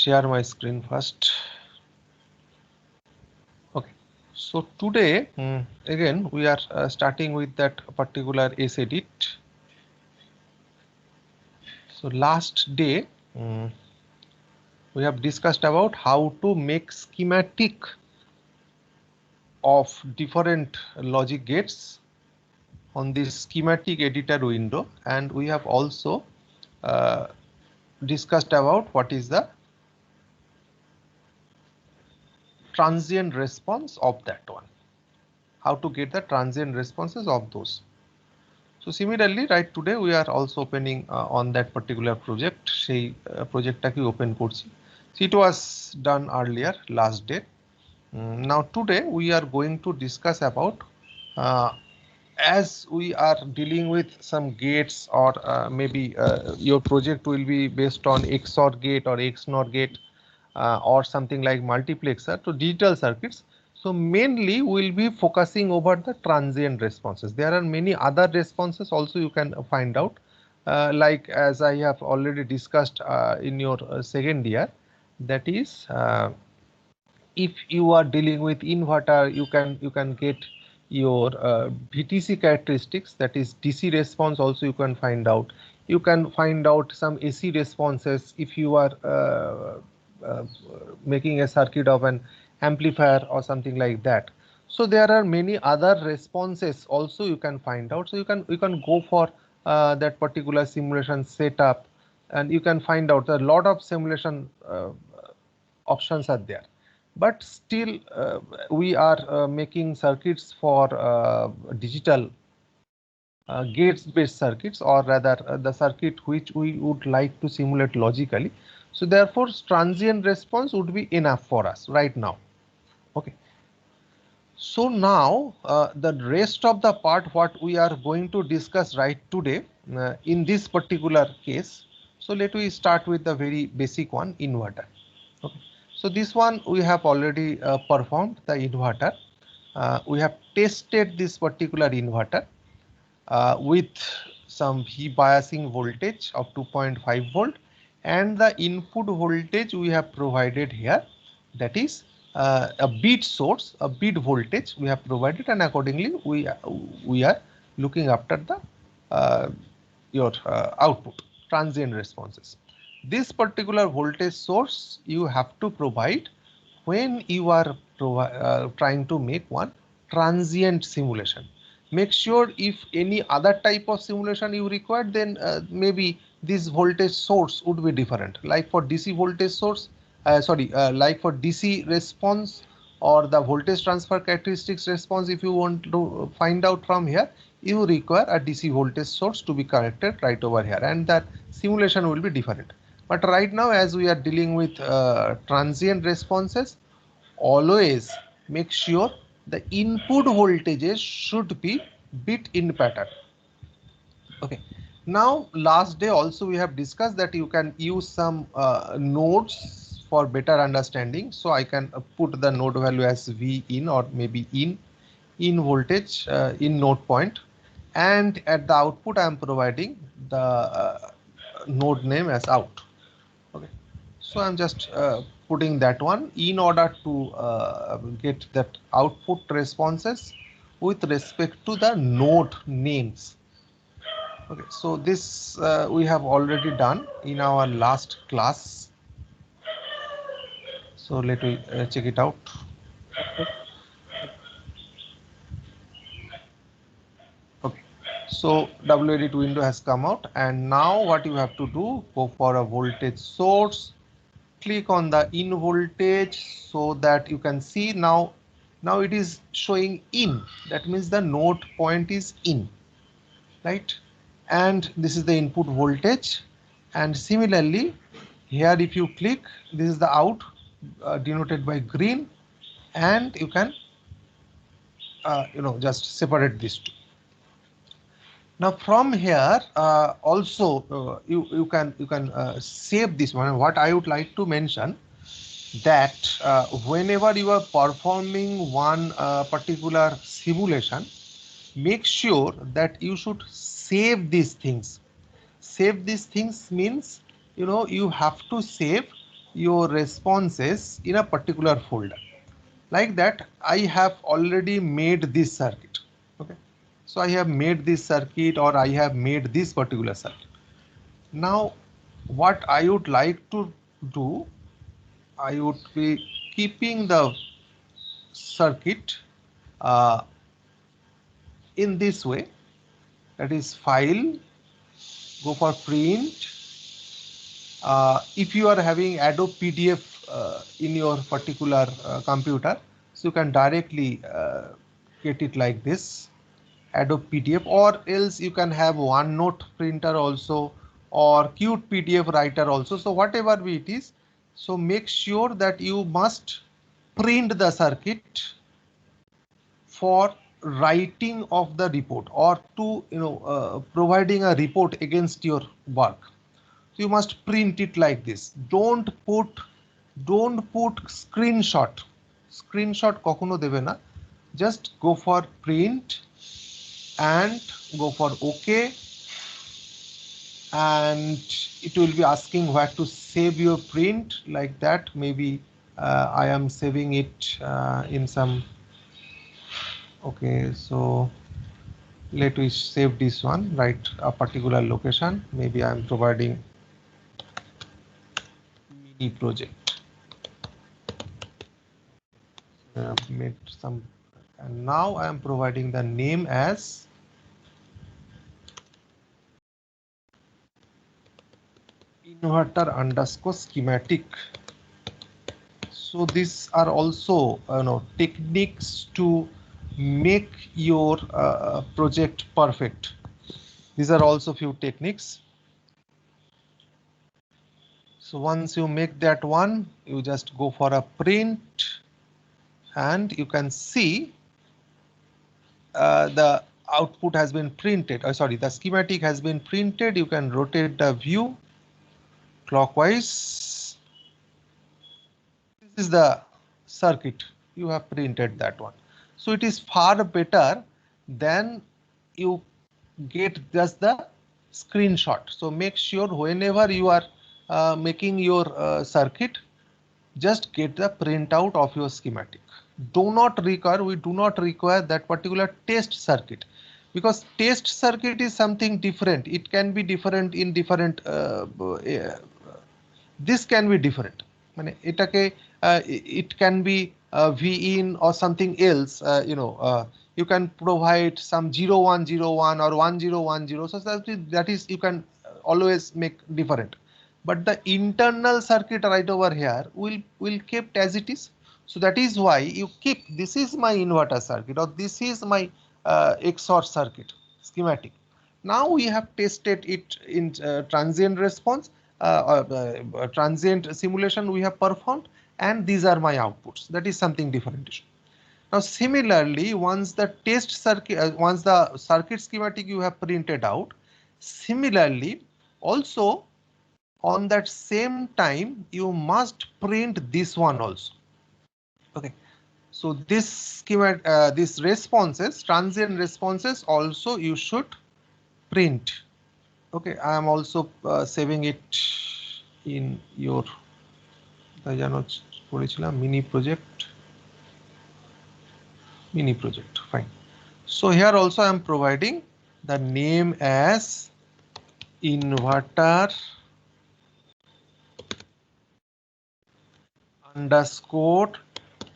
share my screen first. Okay, so today again we are starting with that particular edit. So last day we have discussed about how to make schematic of different logic gates on this schematic editor window, and we have also uh, discussed about what is the transient response of that one, how to get the transient responses of those. So similarly, right, today we are also opening on that particular project. সেই projectটাকে open করছি. So it was done earlier last day. Now today we are going to discuss about uh, as we are dealing with some gates, or maybe your project will be based on XOR gate or XNOR gate or something like multiplexer to digital circuits. So mainly we'll be focusing over the transient responses. There are many other responses also you can find out, like as I have already discussed in your second year, that is if you are dealing with inverter, you can get your VTC characteristics, that is DC response also you can find out. You can find out some AC responses if you are uh, making a circuit of an amplifier or something like that. So there are many other responses also you can find out. So you can go for that particular simulation setup, and you can find out a lot of simulation options are there, but still we are making circuits for digital gates based circuits, or rather the circuit which we would like to simulate logically. So therefore transient response would be enough for us right now. Okay, so now the rest of the part what we are going to discuss right today in this particular case. So let we start with the very basic one, inverter. Okay. So this one we have already performed the inverter. We have tested this particular inverter with some V biasing voltage of 2.5 volt, and the input voltage we have provided here, that is a beat source, a beat voltage we have provided, and accordingly we are looking after the your output transient responses. This particular voltage source you have to provide when you are trying to make one transient simulation. Make sure if any other type of simulation you require, then maybe this voltage source would be different. Like for DC voltage source, like for DC response or the voltage transfer characteristics response, if you want to find out from here, you require a DC voltage source to be connected right over here, and that simulation will be different. But right now, as we are dealing with transient responses, always make sure the input voltages should be bit in pattern. Okay. Now last day also we have discussed that you can use some nodes for better understanding. So I can put the node value as V in, or maybe in voltage in node point, and at the output I am providing the node name as out. Okay, so I'm just putting that one in order to get that output responses with respect to the node names. Okay, so this we have already done in our last class. So let me check it out. Okay, so WEdit window has come out, and now what you have to do, go for a voltage source, click on the in voltage, so that you can see now it is showing in. That means the node point is in, right? And this is the input voltage, and similarly here if you click, this is the out denoted by green, and you can just separate these two. Now from here also you can save this one. And what I would like to mention, that whenever you are performing one particular simulation, make sure that you should save these things. Save these things means, you have to save your responses in a particular folder. Like that, I have already made this circuit. Okay, so I have made this circuit, or I have made this particular circuit. Now what I would like to do, I would be keeping the circuit uh, in this way, that is file, go for print. If you are having Adobe PDF in your particular computer, so you can directly get it like this, Adobe PDF, or else you can have OneNote printer also, or Qt PDF writer also. So whatever it is, so make sure that you must print the circuit for writing of the report, or to providing a report against your work. You must print it like this. Don't put screenshot কখনো দেবে না. Just go for print and go for OK, and it will be asking where to save your print, like that. Maybe I am saving it in some. Okay, so let we save this one, right? A particular location. Maybe I am providing mini project. Made some, and now I am providing the name as inverter underscore schematic. So these are also techniques to make your project perfect. These are also few techniques. So once you make that one, you just go for a print, and you can see the output has been printed. Sorry, the schematic has been printed. You can rotate the view clockwise. This is the circuit, you have printed that one. So it is far better than you get just the screenshot. So make sure whenever you are making your circuit, just get the printout of your schematic. We do not require that particular test circuit, because test circuit is something different. It can be different in different this can be different. মানে এটাকে it can be v in or something else. You can provide some 0101 or 1010. So that is you can always make different. But the internal circuit right over here will kept as it is. So that is why you keep, this is my inverter circuit, or this is my XOR circuit schematic. Now we have tested it in transient response, transient simulation we have performed, and these are my outputs. That is something different. Now similarly, once the circuit schematic you have printed out, similarly also on that same time you must print this one also. Okay, so this schematic, this responses, transient responses also you should print. Okay, I am also saving it in your mini project. Fine. So here also I am providing the name as inverter underscore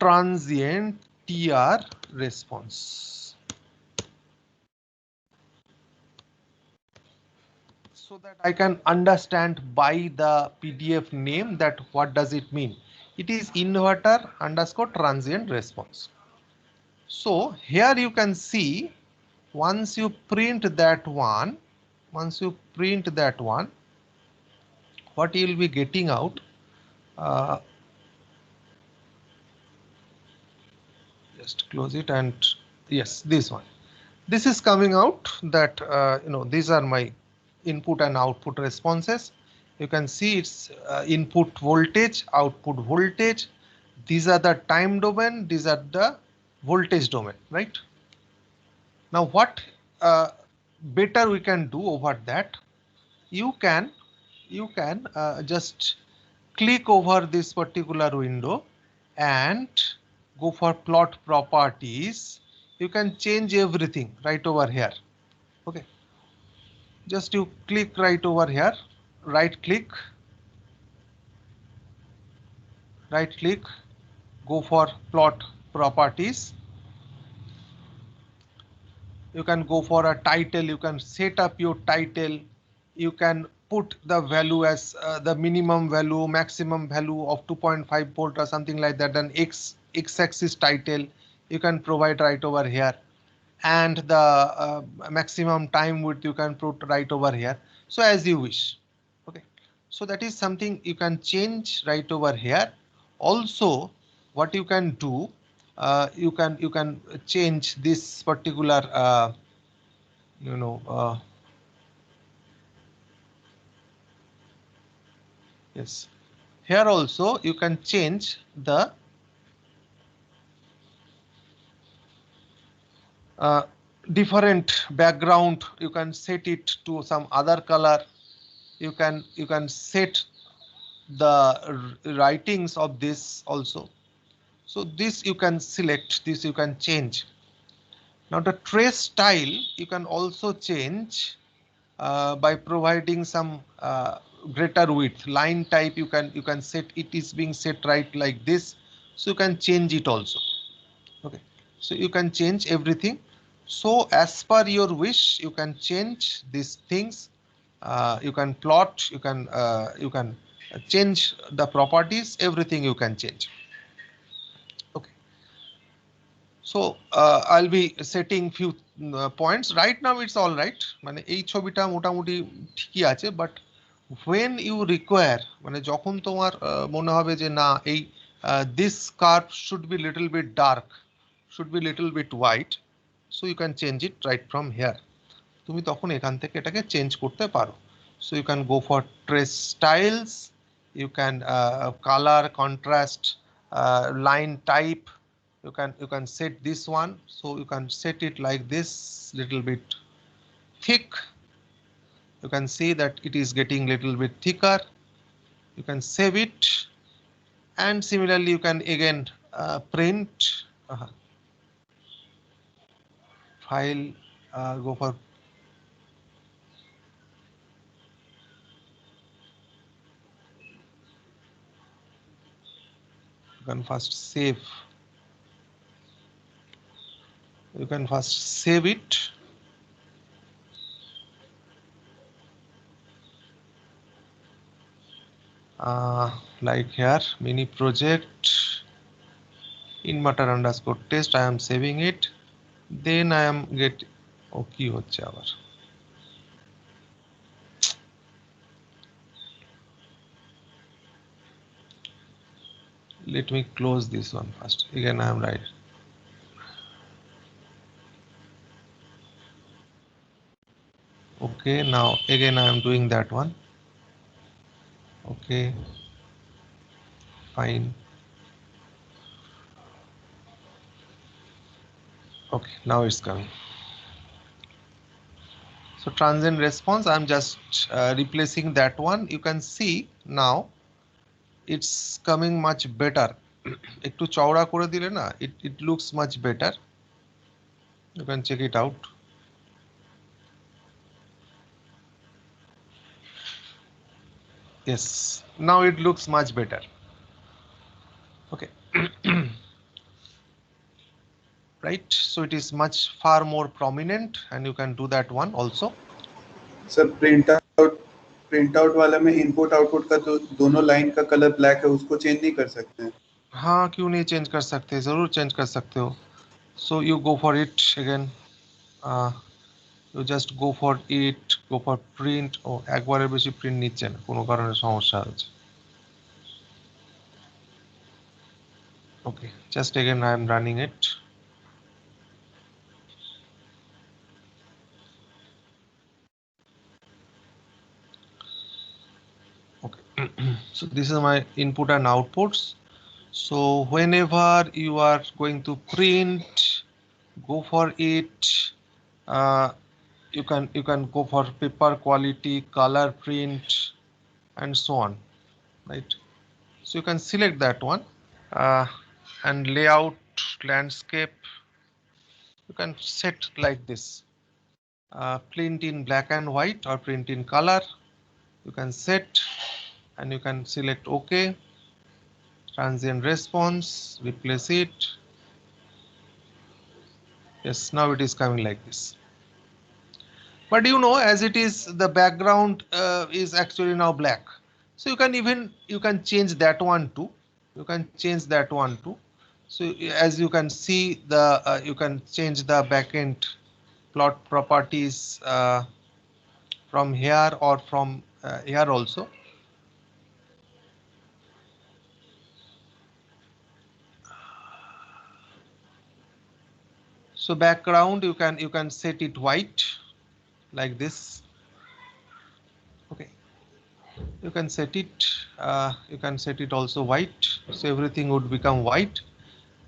transient TR response. So that I can understand by the PDF name that what does it mean. It is inverter underscore transient response. So here you can see, once you print that one, what you will be getting out. Just close it, and yes, this one. This is coming out that these are my input and output responses. You can see it's input voltage, output voltage. These are the time domain, these are the voltage domain, right? Now what better we can do over that, you can just click over this particular window and go for plot properties. You can change everything right over here. Okay, just you click right over here, right click, go for plot properties. You can go for a title, you can set up your title, you can put the value as the minimum value, maximum value of 2.5 volt or something like that, then x-axis title you can provide right over here, and the maximum time width you can put right over here, so as you wish. Okay, so that is something you can change right over here. Also, what you can do, you can change this particular you know yes, here also you can change the different background, you can set it to some other color, you can set the writings of this also. So this you can select, this you can change. Now the trace style you can also change by providing some greater width. Line type you can set, it is being set right like this, so you can change it also. Okay, so you can change everything. So as per your wish you can change these things. You can plot, you can change the properties, everything you can change. Okay, so I'll be setting few points right now. It's all right, মানে এই ছবিটা মোটামুটি ঠিকই আছে, but when you require, মানে যখন তোমার মনে হবে যে না এই this curve should be little bit dark, should be little bit white, so you can change it right from here. তুমি তখন এখান থেকে এটাকে চেঞ্জ করতে পারো. So you can go for trace styles, you can color, contrast, line type, you can set this one, so you can set it like this, little bit thick. You can see that it is getting little bit thicker. You can save it, and similarly you can again print file, go for you can first save, you can first save it. Like here, mini project inverter underscore test, I am saving it, then I am get কি হচ্ছে আবার, let me close this one first, again I am right. Okay, now again I am doing that one. Okay, fine. Okay, now it's coming. So transient response, I'm just replacing that one. You can see now it's coming much better. একটু চওড়া করে দিলে না, it looks much better. You can check it out. Yes, now it looks much better. Okay. Right, so it is much far more prominent, and you can do that one also. Sir print out वाला में input output का जो दोनों line का colour black है उसको change नहीं कर सकते हैं? हाँ, क्यों नहीं चेंज कर सकते, जरूर चेंज कर सकते हो. So you go for it again, you just go for it, go for print. ও একবারের বেশি প্রিন্ট নিচ্ছে না, কোনো কারণে সমস্যা হচ্ছে. Okay, just again I am running it. Okay. So this is my input and outputs. So whenever you are going to print, go for it. You can go for paper quality, color print, and so on, right? So you can select that one and layout landscape. You can set like this. Print in black and white or print in color. You can set and you can select OK. Transient response, replace it. Yes, now it is coming like this. But you know, as it is, the background is actually now black. So you can change that one too. You can change that one too. So as you can see, the you can change the backend plot properties from here or from here also. So background you can set it white like this. Okay, you can set it also white, so everything would become white.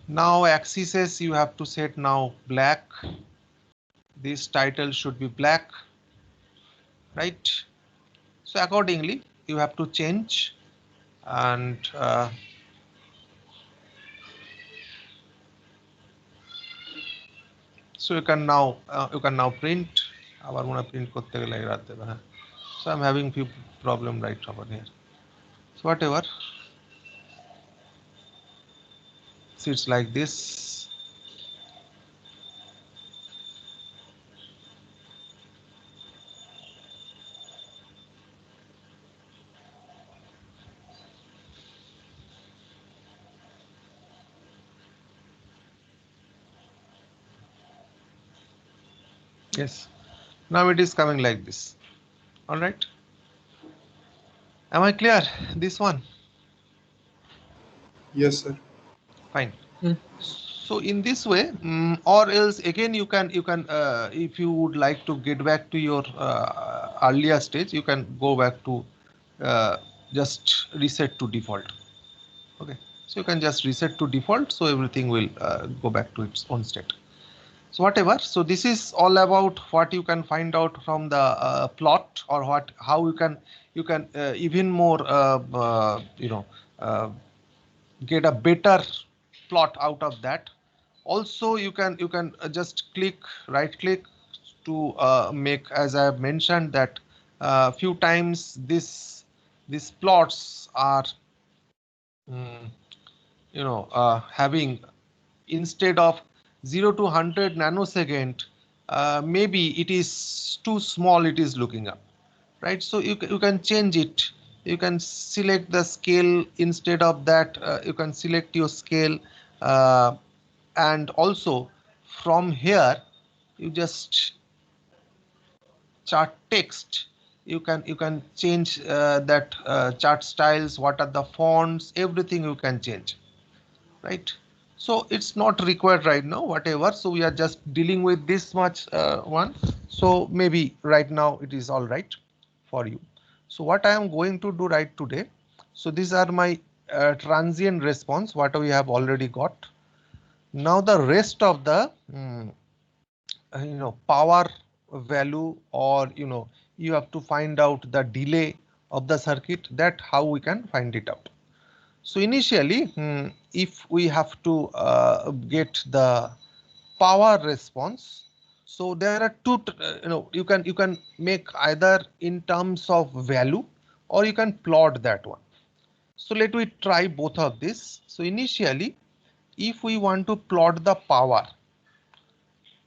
Now axes you have to set now black. This title should be black, right? So accordingly you have to change, and so you can now print. আবার মনে print করতে গেলে রাত দেবে, হ্যাঁ। So I'm having few problem right over here. So whatever, so it's like this. Yes, now it is coming like this. All right, am I clear this one? Yes sir. Fine. So in this way, or else again you can if you would like to get back to your earlier stage, you can go back to just reset to default. Okay, so you can just reset to default, so everything will go back to its own state. So whatever, so this is all about what you can find out from the plot, or how you can even more get a better plot out of that. Also you can just right click to make, as I have mentioned, that few times these plots are having, instead of 0 to 100 nanosecond, maybe it is too small, it is looking up, right? So you can change it. You can select the scale. Instead of that, you can select your scale, and also from here you just chart text. You can change that chart styles, what are the fonts, everything you can change, right? So it's not required right now, whatever. So we are just dealing with this much one. So maybe right now it is all right for you. So what I am going to do right today, so these are my transient response, what we have already got. Now the rest of the power value, or you have to find out the delay of the circuit, that how we can find it out. So initially, if we have to get the power response, so there are two, you can make either in terms of value, or you can plot that one. So let me try both of this. So initially, if we want to plot the power,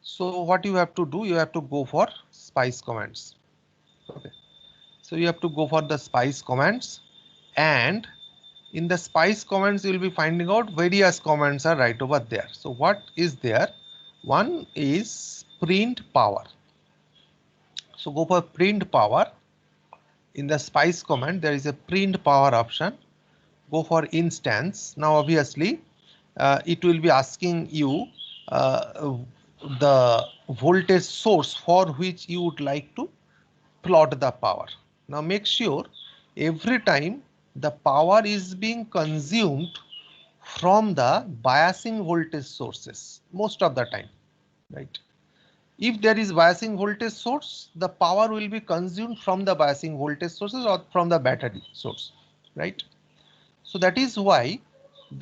so what you have to do, you have to go for spice commands. Okay, so you have to go for the spice commands, and in the spice commands you will be finding out various commands are right over there. So what is there? One is print power. So go for print power. In the spice command there is a print power option. Go for instance. Now obviously it will be asking you the voltage source for which you would like to plot the power. Now make sure every time the power is being consumed from the biasing voltage sources, most of the time, right? If there is biasing voltage source, the power will be consumed from the biasing voltage sources or from the battery source, right? So that is why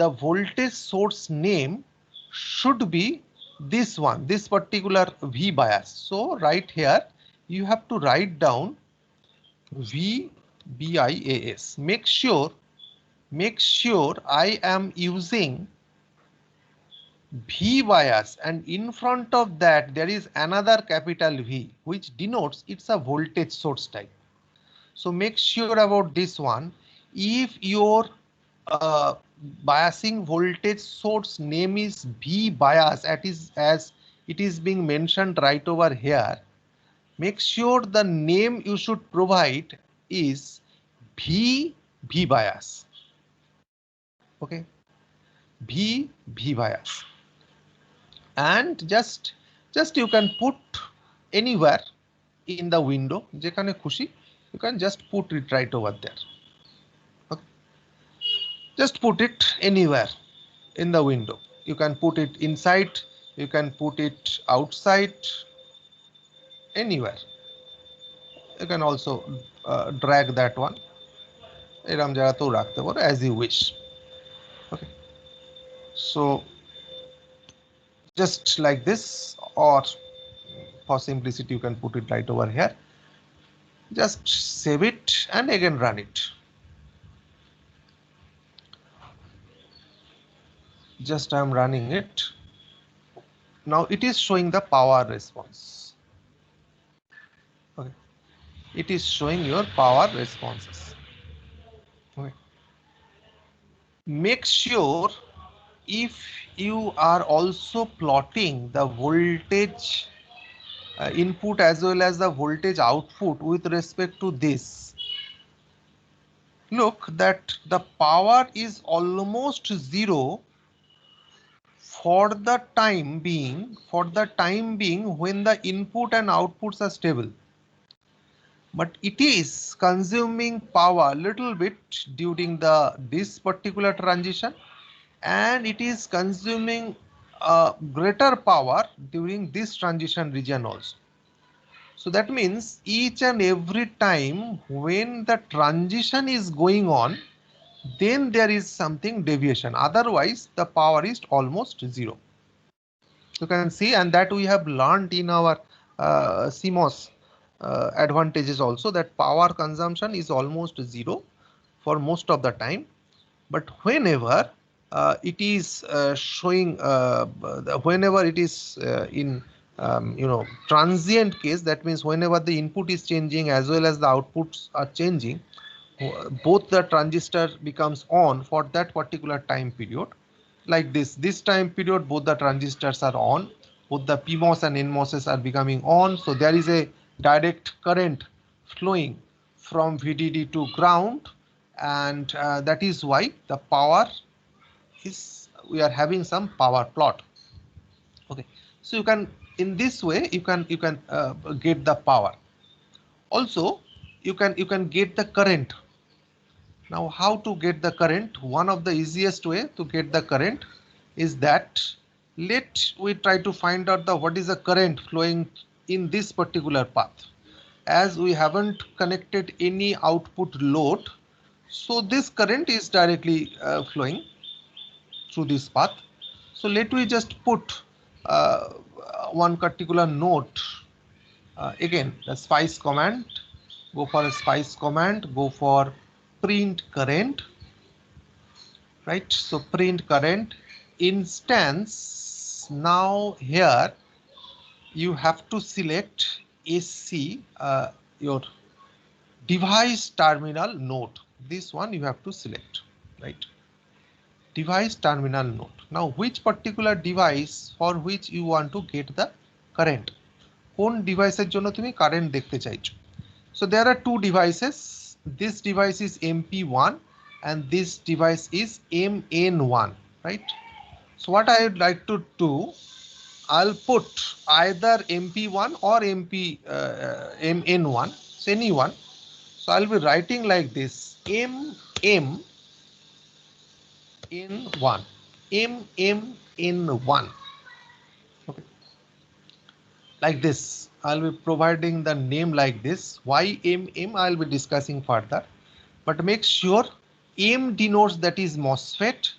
the voltage source name should be this one, this particular V bias. So right here you have to write down VBIAS. Make sure I am using V bias, and in front of that there is another capital V which denotes it's a voltage source type. So make sure about this one. If your biasing voltage source name is V bias, as it is being mentioned right over here, make sure the name you should provide is V bias. Okay, V bias, and just you can put anywhere in the window, যেখানে খুশি, you can just put it right over there. Okay. Just put it anywhere in the window. You can put it inside, you can put it outside, anywhere. You can also drag that one এরম জায়গাতেও রাখতে পারো as you wish. Okay, so just like this, or for simplicity you can put it right over here. Just save it and again run it. Just I am running it. Now it is showing the power response. Okay, it is showing your power responses. Okay. Make sure if you are also plotting the voltage input as well as the voltage output with respect to this, look that the power is almost zero for the time being when the input and outputs are stable, but it is consuming power little bit during this particular transition, and it is consuming greater power during this transition region also. So that means each and every time when the transition is going on, then there is something deviation, otherwise the power is almost zero. You can see, and that we have learned in our CMOS advantages also, that power consumption is almost zero for most of the time. But whenever it is showing, whenever it is in transient case, that means whenever the input is changing as well as the outputs are changing, both the transistor becomes on for that particular time period. Like this time period, both the transistors are on, both the PMOS and NMOSs are becoming on. So there is a direct current flowing from VDD to ground, and that is why the power is, we are having some power plot. Okay, so you can, in this way you can get the power. Also you can get the current. Now how to get the current? One of the easiest way to get the current is that let we try to find out what is the current flowing in this particular path. As we haven't connected any output load, so this current is directly flowing through this path. So let we just put one particular node. Again, the spice command, go for a spice command, go for print current, right? So print current instance. Now here you have to select SC, your device terminal node. This one you have to select, right? Device terminal node. Now which particular device for which you want to get the current? কোন ডিভাইসের জন্য তুমি current দেখতে চাইছো? So there are two devices. This device is MP1 and this device is MN1, right? So what I would like to do, I'll put either MP1 or MN1, so anyone. So I'll be writing like this: MMN1, MMN1. Okay, like this. I'll be providing the name like this. Why MM I'll be discussing further, but make sure M denotes that is MOSFET,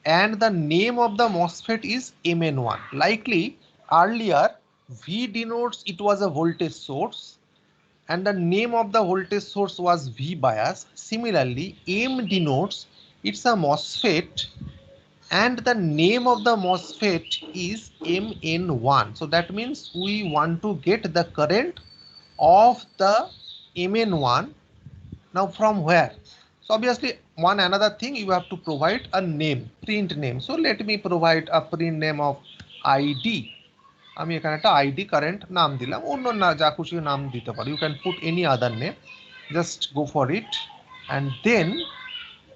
and the name of the MOSFET is MN1. Likely earlier V denotes it was a voltage source and the name of the voltage source was V bias. Similarly, M denotes it's a MOSFET and the name of the MOSFET is MN1. So that means we want to get the current of the MN1. Now from where? So obviously one another thing, you have to provide a name, print name. So let me provide a print name of ID. আমি এখানে একটা ID current নাম দিলাম, অন্য না যা খুশি নাম দিতে পারো, you can put any other name, just go for it and then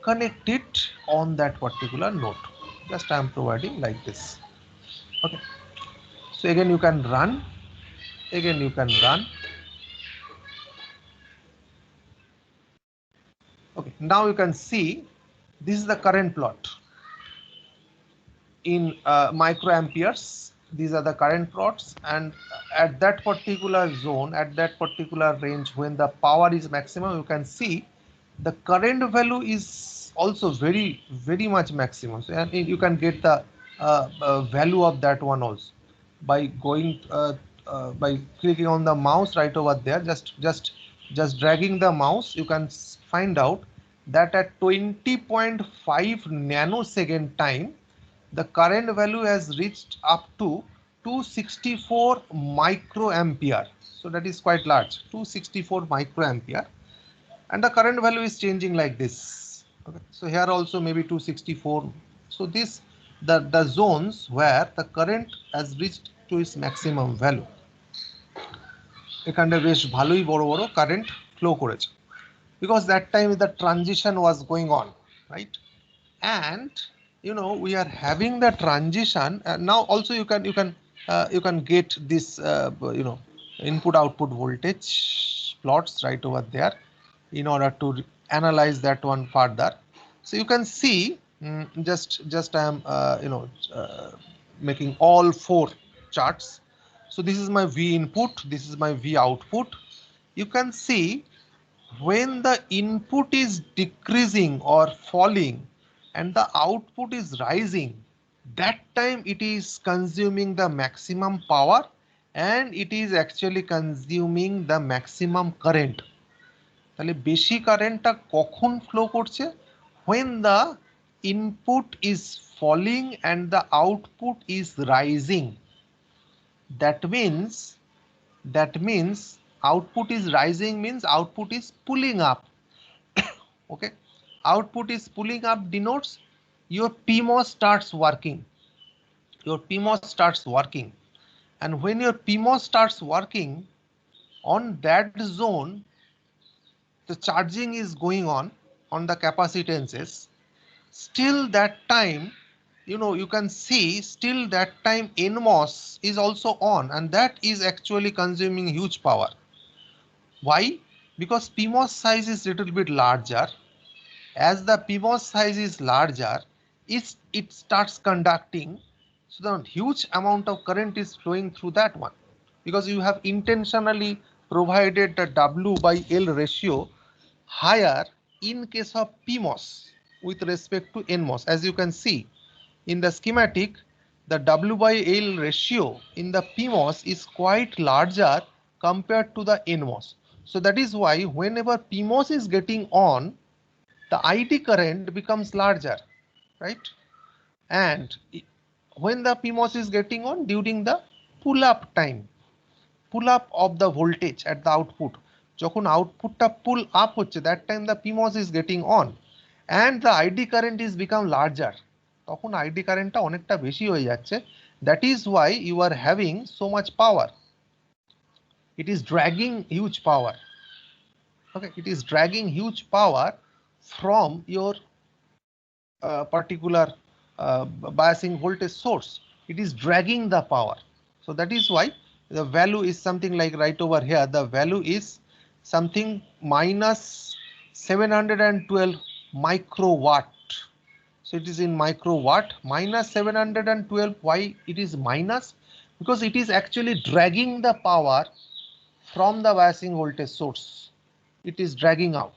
connect it on that particular node. Just I am providing like this. Okay, so again you can run, okay, now you can see this is the current plot in microamperes. These are the current plots, and at that particular zone, at that particular range, when the power is maximum, you can see the current value is also very much maximum. So and you can get the value of that one also by going by clicking on the mouse right over there, just dragging the mouse. You can find out that at 20.5 nanosecond time the current value has reached up to 264 microampere. So that is quite large, 264 microampere, and the current value is changing like this. Okay, so here also maybe 264. So this the zones where the current has reached to its maximum value, এখানে বেশ ভালোই বড় বড় current flow করেছে, because that time the transition was going on, right? And you know we are having the transition now also. You can get this you know input output voltage plots right over there in order to analyze that one further. So you can see just I am you know making all 4 charts. So this is my V input, this is my V output. You can see when the input is decreasing or falling and the output is rising, that time it is consuming the maximum power and it is actually consuming the maximum current. তাহলে বেশি কারেন্টটা কখন flow করছে? when the input is falling and the output is rising. That means output is rising means output is pulling up. Okay, output is pulling up denotes your PMOS starts working. And when your PMOS starts working on that zone, the charging is going on the capacitances. Still that time, you know, you can see still that time NMOS is also on, and that is actually consuming huge power. Why? Because PMOS size is little bit larger. As the PMOS size is larger, it starts conducting, so the huge amount of current is flowing through that one, because you have intentionally provided the W by L ratio higher in case of PMOS with respect to NMOS. As you can see in the schematic, the W by L ratio in the PMOS is quite larger compared to the NMOS. So that is why whenever PMOS is getting on, the ID current becomes larger, right? And when the PMOS is getting on during the pull up time, pull up of the voltage at the output, যখন আউটপুটটা pull up হচ্ছে, that time the PMOS is getting on and the ID current is become larger, তখন ID currentটা অনেকটা বেশি হয়ে যাচ্ছে. That is why you are having so much power. It is dragging huge power. Okay, it is dragging huge power from your particular biasing voltage source. It is dragging the power. So that is why the value is something like right over here. The value is something minus 712 microwatt. So it is in microwatt, minus 712. Why it is minus? Because it is actually dragging the power from the biasing voltage source. It is dragging out.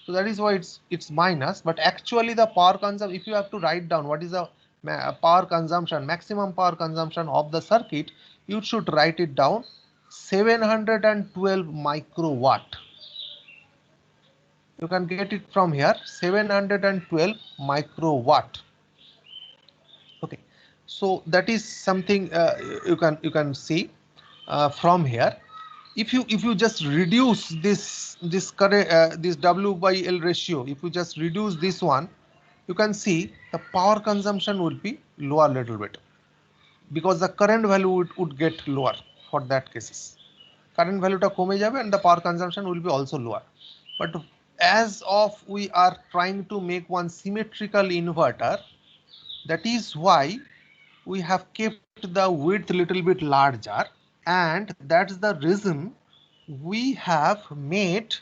So So that is why it's minus, but actually the power consumption, if you have to write down what is the power consumption, maximum power consumption of the circuit, you should write it down 712 microwatt. You can get it from here, 712 microwatt. Okay, so that is something you can see from here. If you just reduce this current this W by L ratio, if you just reduce this one, you can see the power consumption would be lower a little bit, because the current value would get lower for that cases. Current value ta kome jabe and the power consumption will be also lower. But as of we are trying to make one symmetrical inverter, that is why we have kept the width a little bit larger, and that's the reason we have made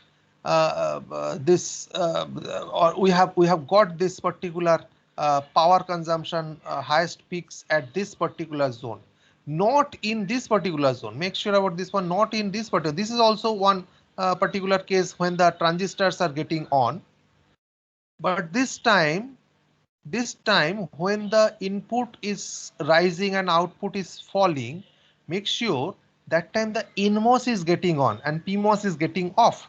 this or we have got this particular power consumption highest peaks at this particular zone, not in this particular zone. Make sure about this one, not in this particular. This is also one particular case when the transistors are getting on, but this time when the input is rising and output is falling, make sure that time the NMOS is getting on and PMOS is getting off.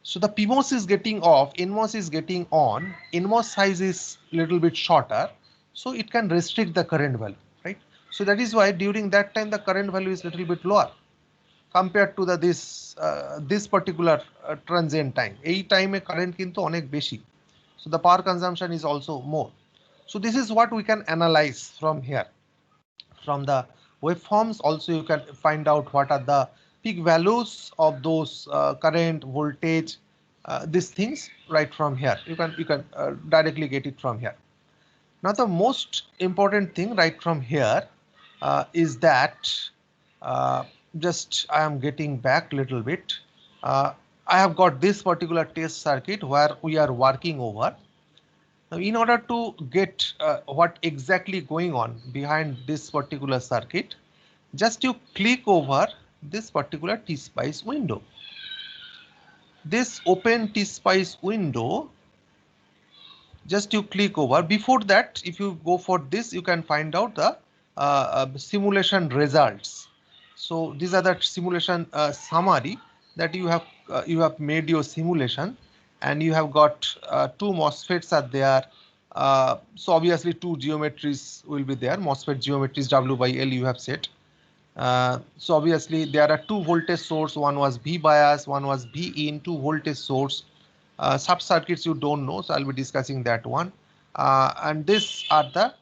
So the PMOS is getting off, NMOS is getting on, NMOS size is little bit shorter, so it can restrict the current value, right? So that is why during that time the current value is little bit lower compared to the this particular transient time. A time current kintu onek beshi. So the power consumption is also more. So this is what we can analyze from here. From the waveforms also you can find out what are the peak values of those current, voltage, these things right from here. You can directly get it from here. Now the most important thing right from here is that just I am getting back a little bit. I have got this particular test circuit where we are working over. Now, in order to get what exactly going on behind this particular circuit, just you click over this particular TSpice window. This open TSpice window, just you click over. Before that, if you go for this, you can find out the simulation results. So these are the simulation summary that you have made your simulation, and you have got two MOSFETs are there. So obviously two geometries will be there. MOSFET geometries W by L you have set. So obviously there are two voltage source. One was V bias, one was V in, two voltage source. Sub circuits you don't know, so I'll be discussing that one. And these are the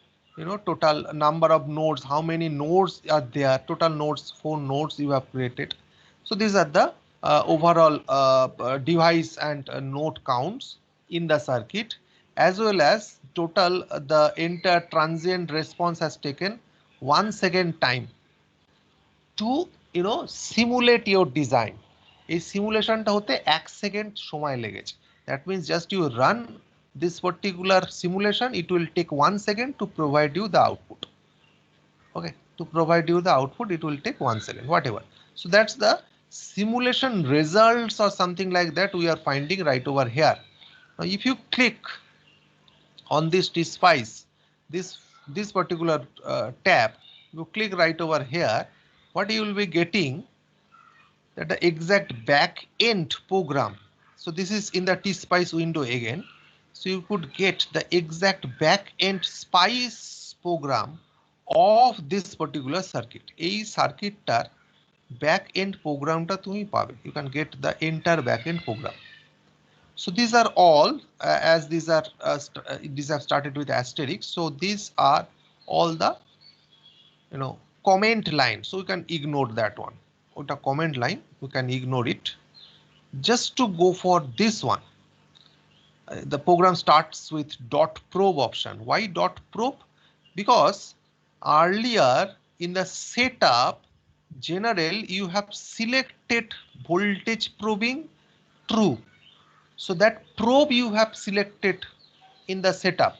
total number of nodes. How many nodes are there? Total nodes, 4 nodes you have created. So these are the overall device and node counts in the circuit, as well as total the entire transient response has taken 1 second time to simulate your design. এই সিমুলেশনটা হতে 1 second সময় লেগেছে। That means just you run this particular simulation, it will take 1 second to provide you the output. Okay, to provide you the output, it will take 1 second, whatever. So that's the simulation results or something like that we are finding right over here. Now, if you click on this TSpice, this particular tab, you click right over here, what you will be getting that the exact back end program. So this is in the TSpice window again. So you could get the exact back end spice program of this particular circuit. A circuit tar back end program ta tumi pabe. You can get the entire back end program. So these are all as these have started with asterisk. So these are all the comment line. So you can ignore that one. Ota comment line, you can ignore it. Just to go for this one, the program starts with .probe option. Why .probe? Because earlier in the setup general you have selected voltage probing true. So that probe you have selected in the setup.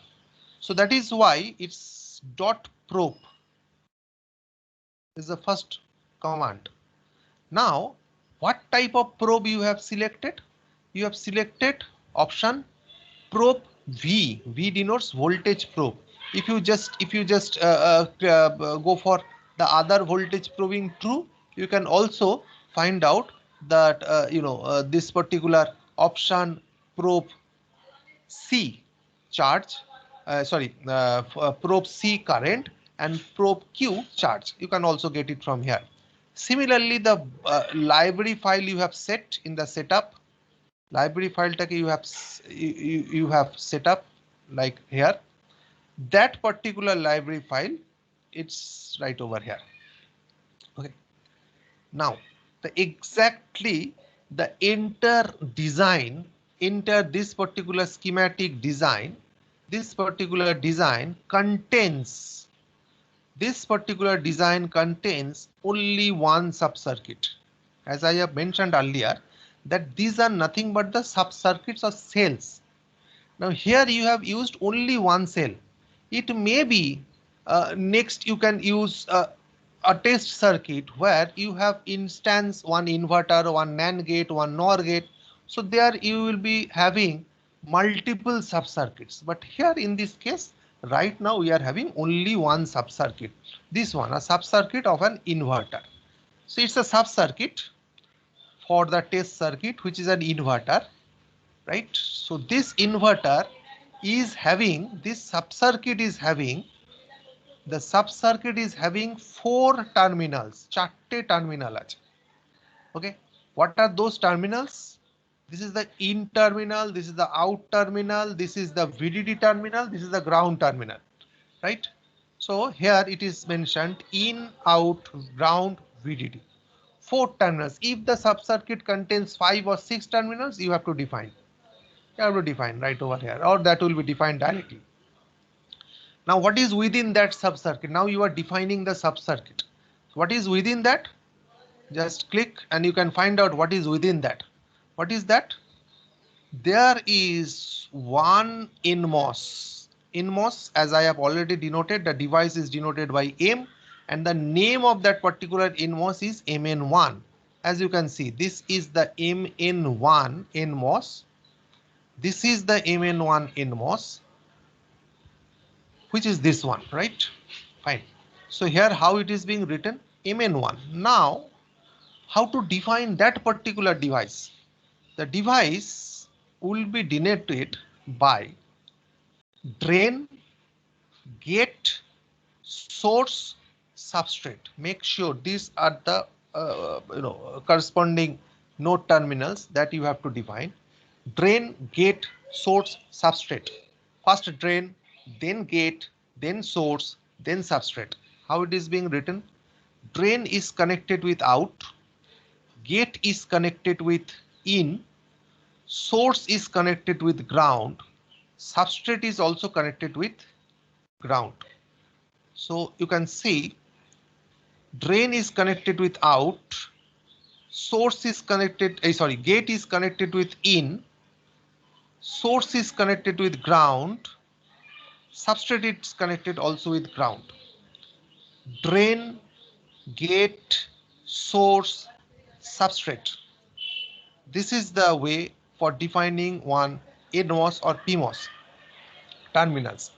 So that is why it's .probe is the first command. Now, what type of probe you have selected? You have selected Option probe V. V denotes voltage probe. If you just go for the other voltage probing true, you can also find out that this particular option probe C charge, probe C current and probe Q charge. You can also get it from here. Similarly, the library file you have set in the setup, library file take you have set up like here. That particular library file, it's right over here. Okay. Now, the enter this particular schematic design, this particular design contains only one sub-circuit. As I have mentioned earlier, that these are nothing but the sub-circuits or cells. Now here you have used only one cell. It may be next you can use a test circuit where you have instance one inverter, one NAND gate, one NOR gate. So there you will be having multiple sub-circuits. But here in this case, right now we are having only one sub-circuit. This one, a sub-circuit of an inverter. So it's a sub-circuit for the test circuit, which is an inverter, right? So this inverter is having, this sub-circuit is having, the sub-circuit is having 4 terminals, 4 terminal আছে. Okay, what are those terminals? This is the in terminal, this is the out terminal, this is the VDD terminal, this is the ground terminal, right? So here it is mentioned in, out, ground, VDD. 4 terminals. If the sub-circuit contains 5 or 6 terminals, you have to define. You have to define right over here, or that will be defined directly. Now what is within that sub-circuit? Now you are defining the sub-circuit. What is within that? Just click and you can find out what is within that. What is that? There is one NMOS. NMOS, as I have already denoted, the device is denoted by M, and the name of that particular NMOS is MN1. As you can see, this is the MN1 NMOS. This is the MN1 NMOS, which is this one, right? Fine. So here how it is being written, MN1. Now, how to define that particular device? The device will be denoted by drain, gate, source, substrate. Make sure these are the corresponding node terminals that you have to define. Drain, gate, source, substrate. First drain, then gate, then source, then substrate. How it is being written? Drain is connected with out, gate is connected with in, source is connected with ground, substrate is also connected with ground. So you can see drain is connected with out, source is connected, gate is connected with in, source is connected with ground, substrate is connected also with ground. Drain, gate, source, substrate. This is the way for defining one NMOS or PMOS terminals.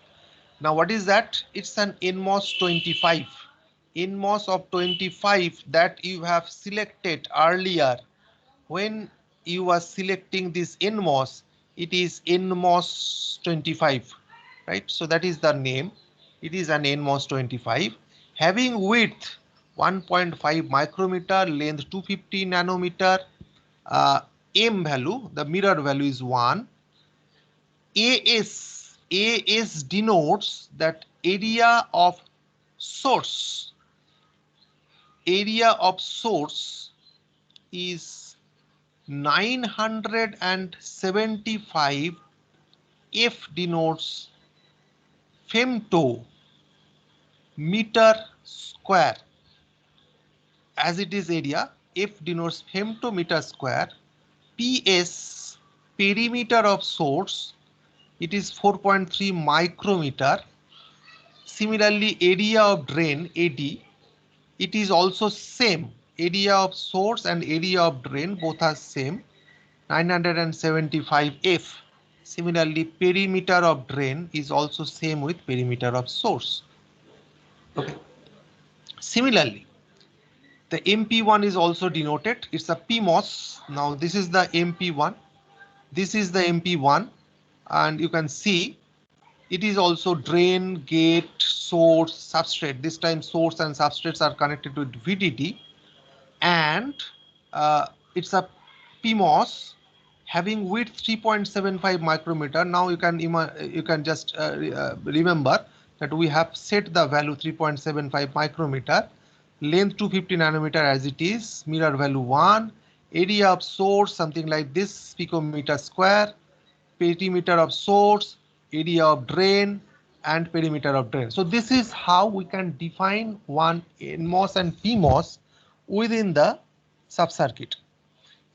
Now what is that? It's an NMOS 25. NMOS of 25 that you have selected earlier. When you are selecting this NMOS, it is NMOS 25, right? So that is the name. It is an NMOS 25 having width 1.5 micrometer, length 250 nanometer, M value, the mirror value is 1. AS denotes that area of source. Area of source is 975. F denotes femto meter square. As it is area, F denotes femtometer square. PS, perimeter of source, it is 4.3 micrometer. Similarly, area of drain, AD, it is also same. Area of source and area of drain both are same, 975 F. Similarly, perimeter of drain is also same with perimeter of source. Okay. Similarly, the MP1 is also denoted. It's a PMOS. Now this is the MP1. This is the MP1, and you can see it is also drain, gate, source, substrate. This time source and substrates are connected with VDD, and it's a PMOS having width 3.75 micrometer. Now you can just remember that we have set the value 3.75 micrometer, length 250 nanometer as it is, mirror value 1, area of source something like this picometer square, perimeter of source, area of drain, and perimeter of drain. So this is how we can define one NMOS and PMOS within the subcircuit.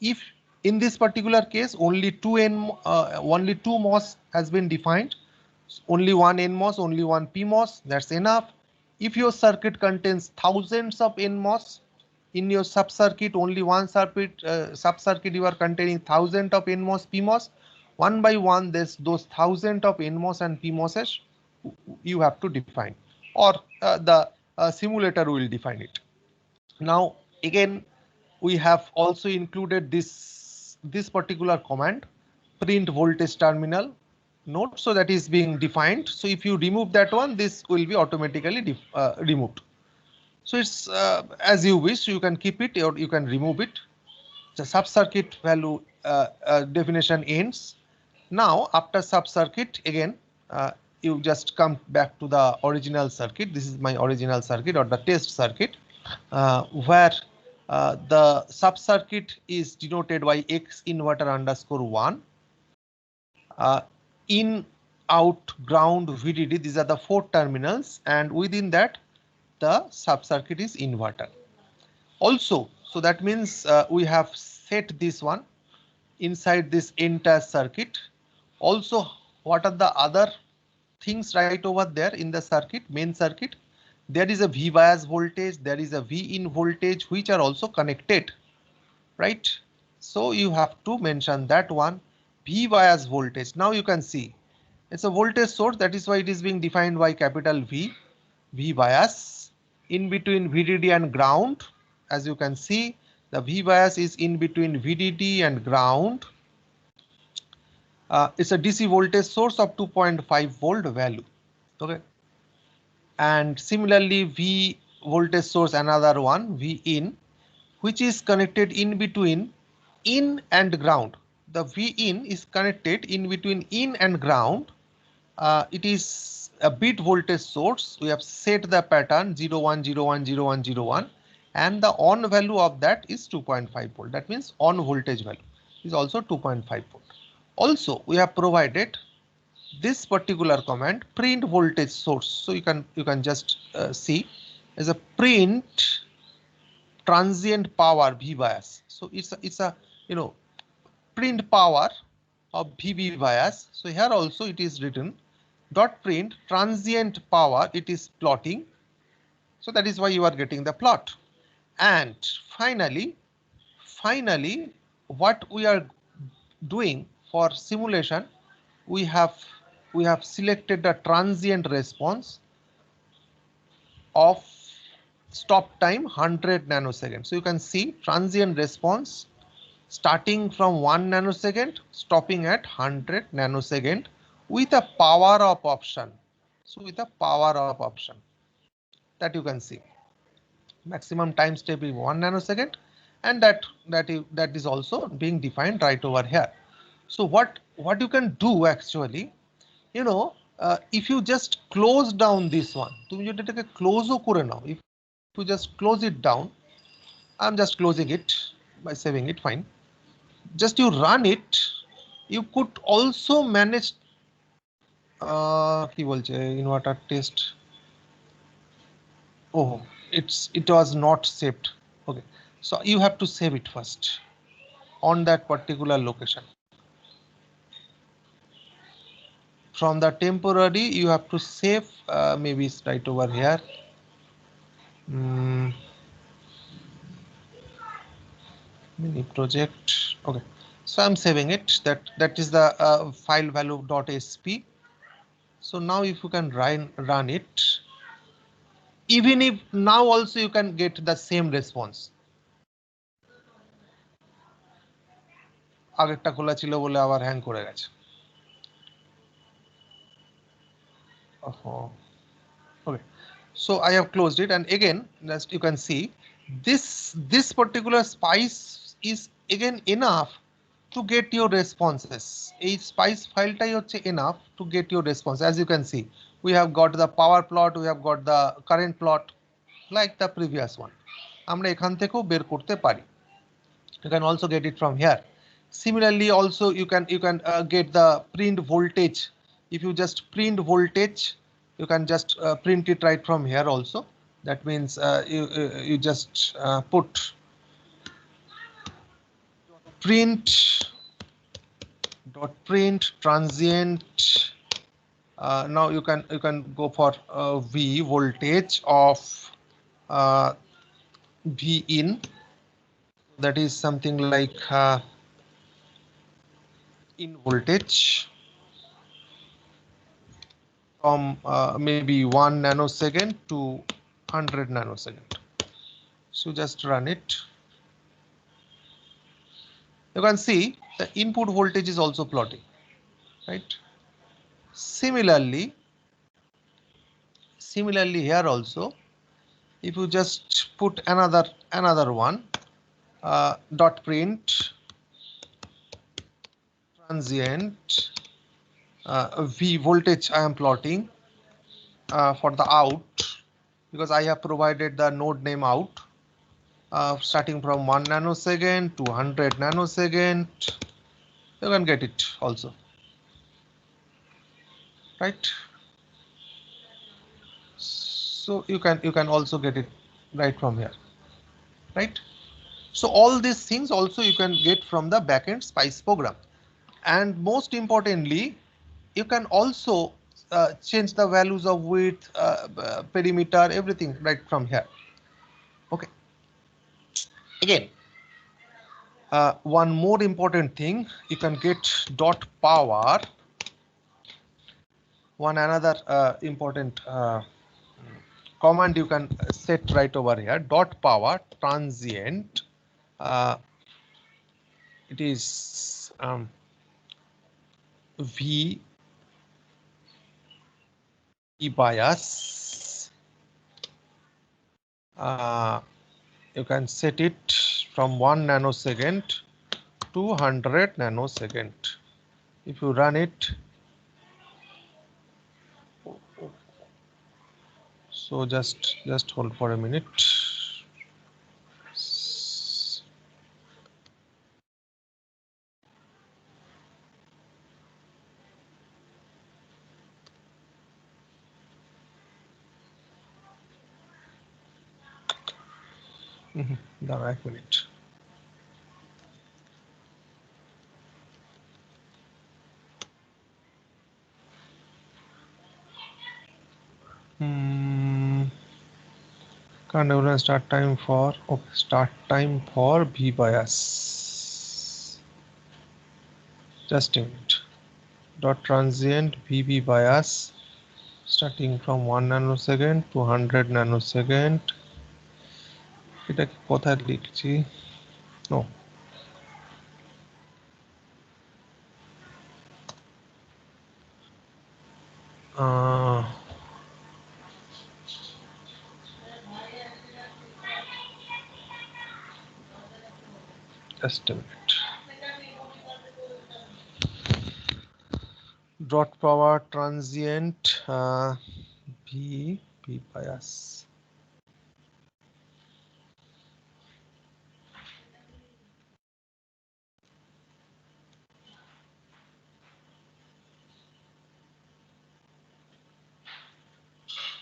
If in this particular case only two MOS has been defined, only one NMOS, only one PMOS, that's enough. If your circuit contains thousands of NMOS, in your subcircuit only one subcircuit you are containing thousands of NMOS, PMOS, one by one those thousands of NMOS and PMOSs you have to define, or the simulator will define it. Now again, we have also included this particular command, print voltage terminal node, so that is being defined. So if you remove that one, this will be automatically removed. So it's as you wish, you can keep it or you can remove it. The sub-circuit value definition ends. Now after sub-circuit, again you just come back to the original circuit. This is my original circuit or the test circuit, where the sub-circuit is denoted by X inverter underscore 1. In, out, ground, VDD, these are the 4 terminals, and within that the sub-circuit is inverter. Also, so that means we have set this one inside this entire circuit. Also, what are the other things right over there in the circuit, main circuit? There is a V bias voltage, there is a V in voltage, which are also connected, right? So you have to mention that one, V bias voltage. Now you can see it's a voltage source, that is why it is being defined by capital V, V bias. In between VDD and ground, as you can see, the V bias is in between VDD and ground. It's a DC voltage source of 2.5 volt value. Okay. And similarly, V voltage source, another one, V in, which is connected in between in and ground. The V in is connected in between in and ground. It is a bit voltage source. We have set the pattern 0 1 0 1 0 1 0 1, and the on value of that is 2.5 volt. That means on voltage value is also 2.5 volt. Also, we have provided this particular command, print voltage source. So you can just see as a print transient power V bias. So it's a print power of VB bias. So here also it is written dot print transient power, it is plotting. So that is why you are getting the plot. And finally, what we are doing for simulation, we have selected the transient response of stop time 100 nanoseconds. So you can see transient response starting from 1 nanosecond, stopping at 100 nanosecond with a power up option. So with a power up option that you can see, maximum time step is 1 nanosecond, and that is also being defined right over here. So what you can do actually, if you just close down this one, তুমি যদি এটাকে close করে নাও, if you just close it down, I'm just closing it by saving it, fine. Just you run it, you could also manage কি বলছে inverter test. Oh, it was not saved. Okay, so you have to save it first on that particular location. From the temporary, you have to save, maybe it's right over here. Mini project. Okay, So I'm saving it. That is the file value .sp. So now if you can run it, even if now also you can get the same response. আগেরটা খোলা ছিল বলে আবার hang করে গেছে। Okay, so I have closed it, and again, just you can see this particular spice is again enough to get your responses. A spice file টাই হচ্ছে enough to get your response. As you can see, we have got the power plot, we have got the current plot like the previous one. আমরা এখান থেকেও বের করতে পারি। You can also get it from here. Similarly, also you can get the print voltage. If you just print voltage, you can just print it right from here also. That means you just put print transient. Now you can go for V voltage of V in. That is something like in voltage from maybe 1 nanosecond to 100 nanosecond. So just run it. You can see the input voltage is also plotting, right? Similarly here also, if you just put another one, dot print transient V voltage I am plotting for the out, because I have provided the node name out, starting from 1 nanosecond to 100 nanosecond. You can get it also, right? So you can also get it right from here, right? So all these things also you can get from the backend Spice program. And most importantly, you can also change the values of width, perimeter, everything right from here. Okay. Again, one more important thing, you can get dot power. One another important command you can set right over here, dot power transient. It is V bias. You can set it from 1 nanosecond to 100 nanosecond. If you run it, so just hold for a minute. দাঁড়া এক minute. Current start time for V bias. Just a minute. Dot transient VB bias starting from 1 nanosecond to 100 nanosecond. এটা কি কোথায় লিখছি? No. Just a minute. Dot power transient V bias.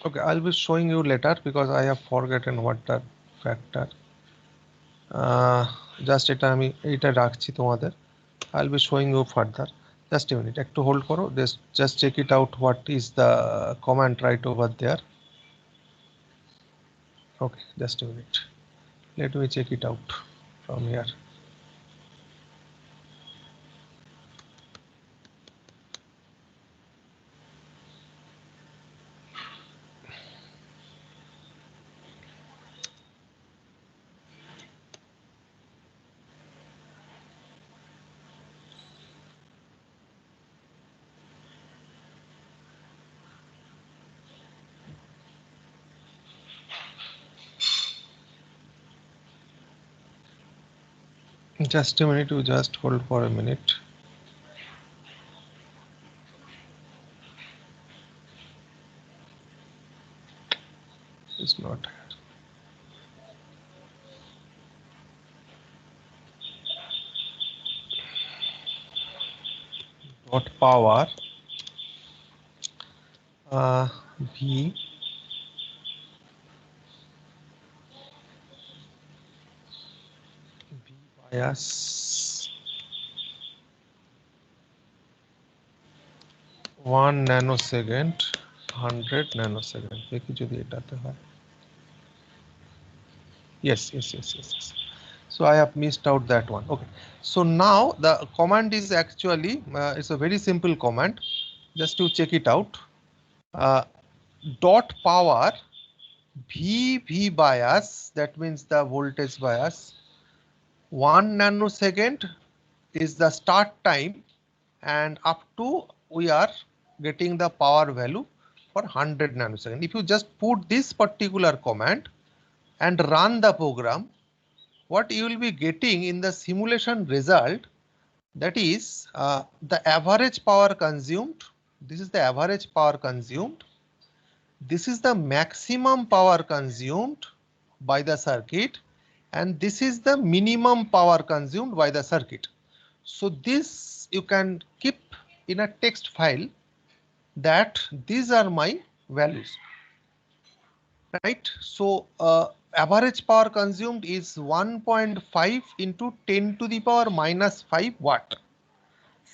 Okay, I'll be showing you later because I have forgotten what the factor. Just এটা আমি এটা রাখছি তোমাদের। I'll be showing you further. Just a minute, একটু hold করো, just check it out what is the command right over there. Okay, just a minute, let me check it out from here. Just a minute, you just hold for a minute. It's not. Dot power V bias 1 nanosecond 100 nanosecond দেখি যদি এটাতে হয় yes so I have missed out that one. Okay, so now the command is actually it's a very simple command, just to check it out. Dot power V bias, that means the voltage bias, 1 nanosecond is the start time, and up to we are getting the power value for 100 nanosecond. If you just put this particular command and run the program, what you will be getting in the simulation result, that is the average power consumed. This is the average power consumed. This is the maximum power consumed by the circuit, and this is the minimum power consumed by the circuit. So this you can keep in a text file, that these are my values, right? So average power consumed is 1.5 into 10 to the power minus 5 watt.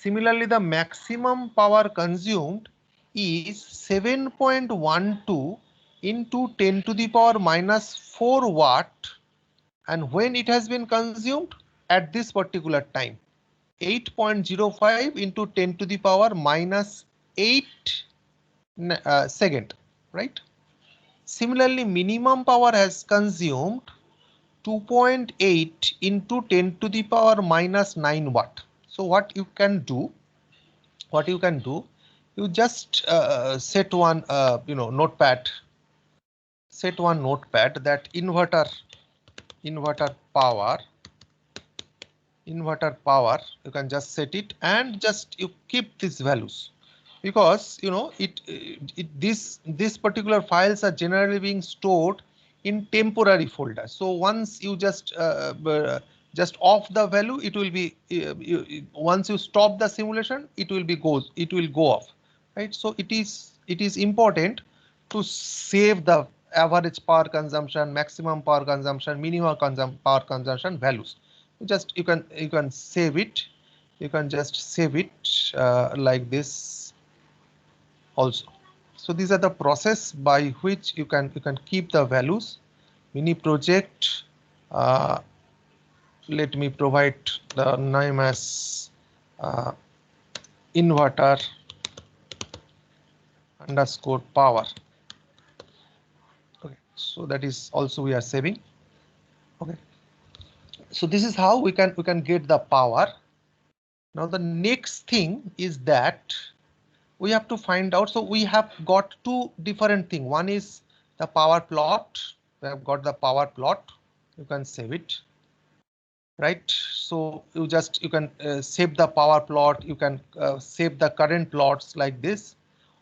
Similarly, the maximum power consumed is 7.12 into 10 to the power minus 4 watt. And when it has been consumed at this particular time, 8.05 into 10 to the power minus 8 second, right? Similarly, minimum power has consumed 2.8 into 10 to the power minus 9 watt. So what you can do, you just set one notepad, that inverter power, you can just set it, and just you keep these values, because you know this particular files are generally being stored in temporary folders. So once you just off the value, it will be once you stop the simulation, it will go off, right? So it is important to save the average power consumption, maximum power consumption, minimum power consumption values. You can save it, you can just save it like this also. So these are the process by which you can keep the values. Mini project, let me provide the name as inverter underscore power. Okay, so that is also we are saving. Okay, so this is how we can get the power. Now the next thing is that we have to find out. So we have got two different things. One is the power plot. We have got the power plot. You can save it, right? So you can save the power plot. You can save the current plots like this.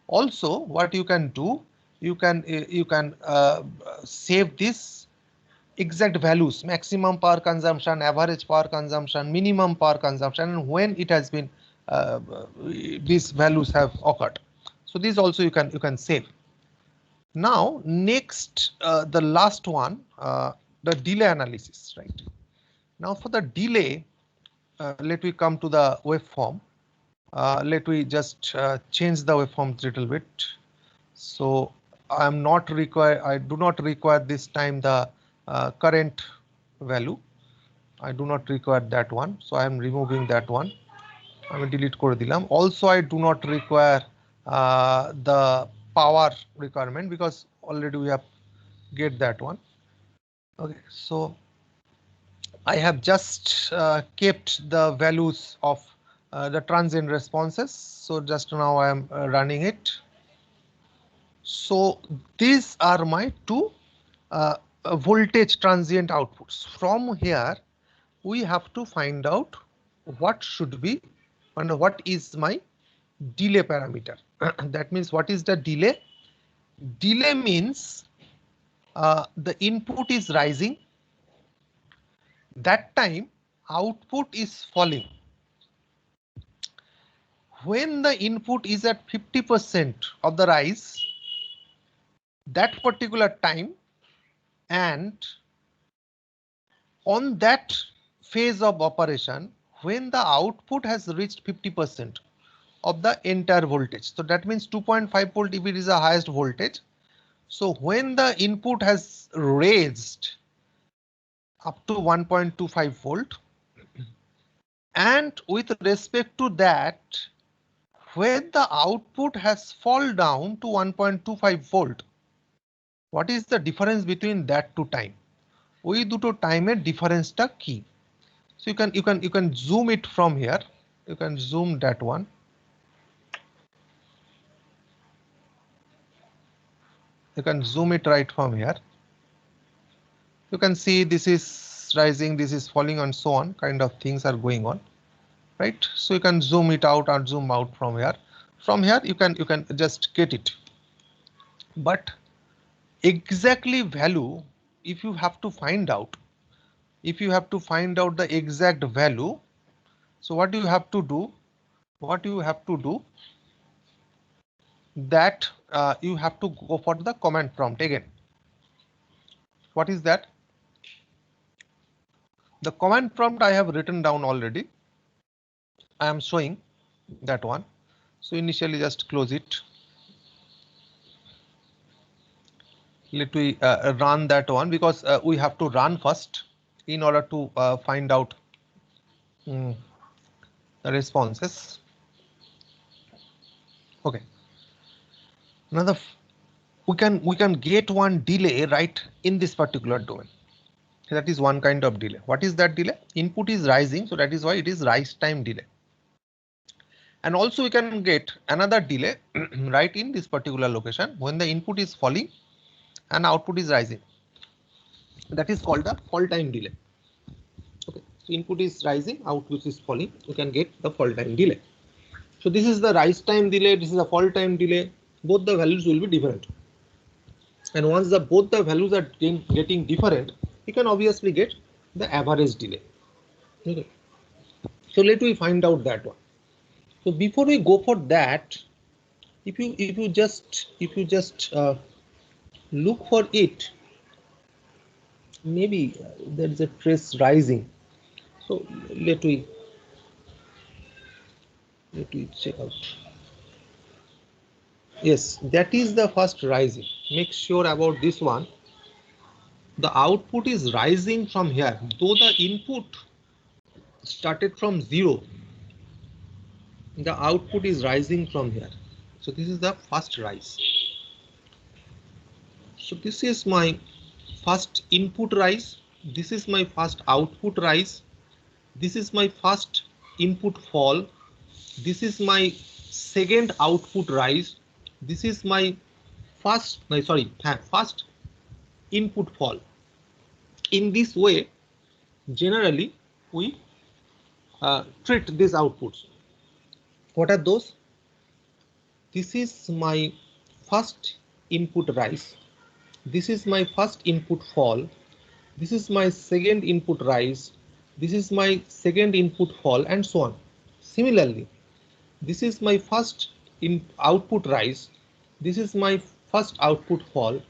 Also, what you can do, you can save this exact values: maximum power consumption, average power consumption, minimum power consumption, and when it has been these values have occurred. So these also you can save. Now next, the last one, the delay analysis, right? Now for the delay, let me come to the waveform. Let me just change the waveform a little bit. So I do not require this time the current value. I do not require that one, so I am removing that one. I will delete kore dilam. Also, I do not require the power requirement, because already we have get that one. Okay, so I have just kept the values of the transient responses. So just now I am running it. So these are my two voltage transient outputs. From here, we have to find out what should be and what is my delay parameter. That means what is the delay? Delay means the input is rising. That time output is falling. When the input is at 50% of the rise, that particular time, and on that phase of operation, when the output has reached 50% of the entire voltage, so that means 2.5 volt if it is the highest voltage. So when the input has raised up to 1.25 volt, and with respect to that, when the output has fallen down to 1.25 volt, what is the difference between that two time? ওই দুটো টাইমের ডিফারেন্সটা কি? So you can zoom it from here. You can zoom that one. You can zoom it right from here. You can see this is rising, this is falling, and so on. Kind of things are going on, right? So you can zoom it out or zoom out from here. From here you can just get it. But exactly value, if you have to find out, if you have to find out the exact value, so what do you have to do? What you have to do, that you have to go for the command prompt again. What is that? The command prompt I have written down already. I am showing that one. So initially just close it. Let we run that one, because we have to run first in order to find out the responses. Okay. Another, we can get one delay right in this particular domain. That is one kind of delay. What is that delay? Input is rising, so that is why it is rise time delay. And also we can get another delay right in this particular location when the input is falling and output is rising. That is called the fall time delay. Okay, so input is rising, output is falling, you can get the fall time delay. So this is the rise time delay, this is a fall time delay. Both the values will be different. And once both the values are getting different, you can obviously get the average delay. Okay. So let we find out that one. So before we go for that, if you just look for it, maybe there is a trace rising. So let we check out. Yes, that is the first rising. Make sure about this one. The output is rising from here, though the input started from 0. The output is rising from here. So this is the first rise. So this is my first input rise. This is my first output rise. This is my first input fall. This is my second output rise. This is my first input fall. In this way, generally we treat these outputs. What are those? This is my first input rise. This is my first input fall. This is my second input rise. This is my second input fall, and so on. Similarly, this is my first output rise. This is my first output fall.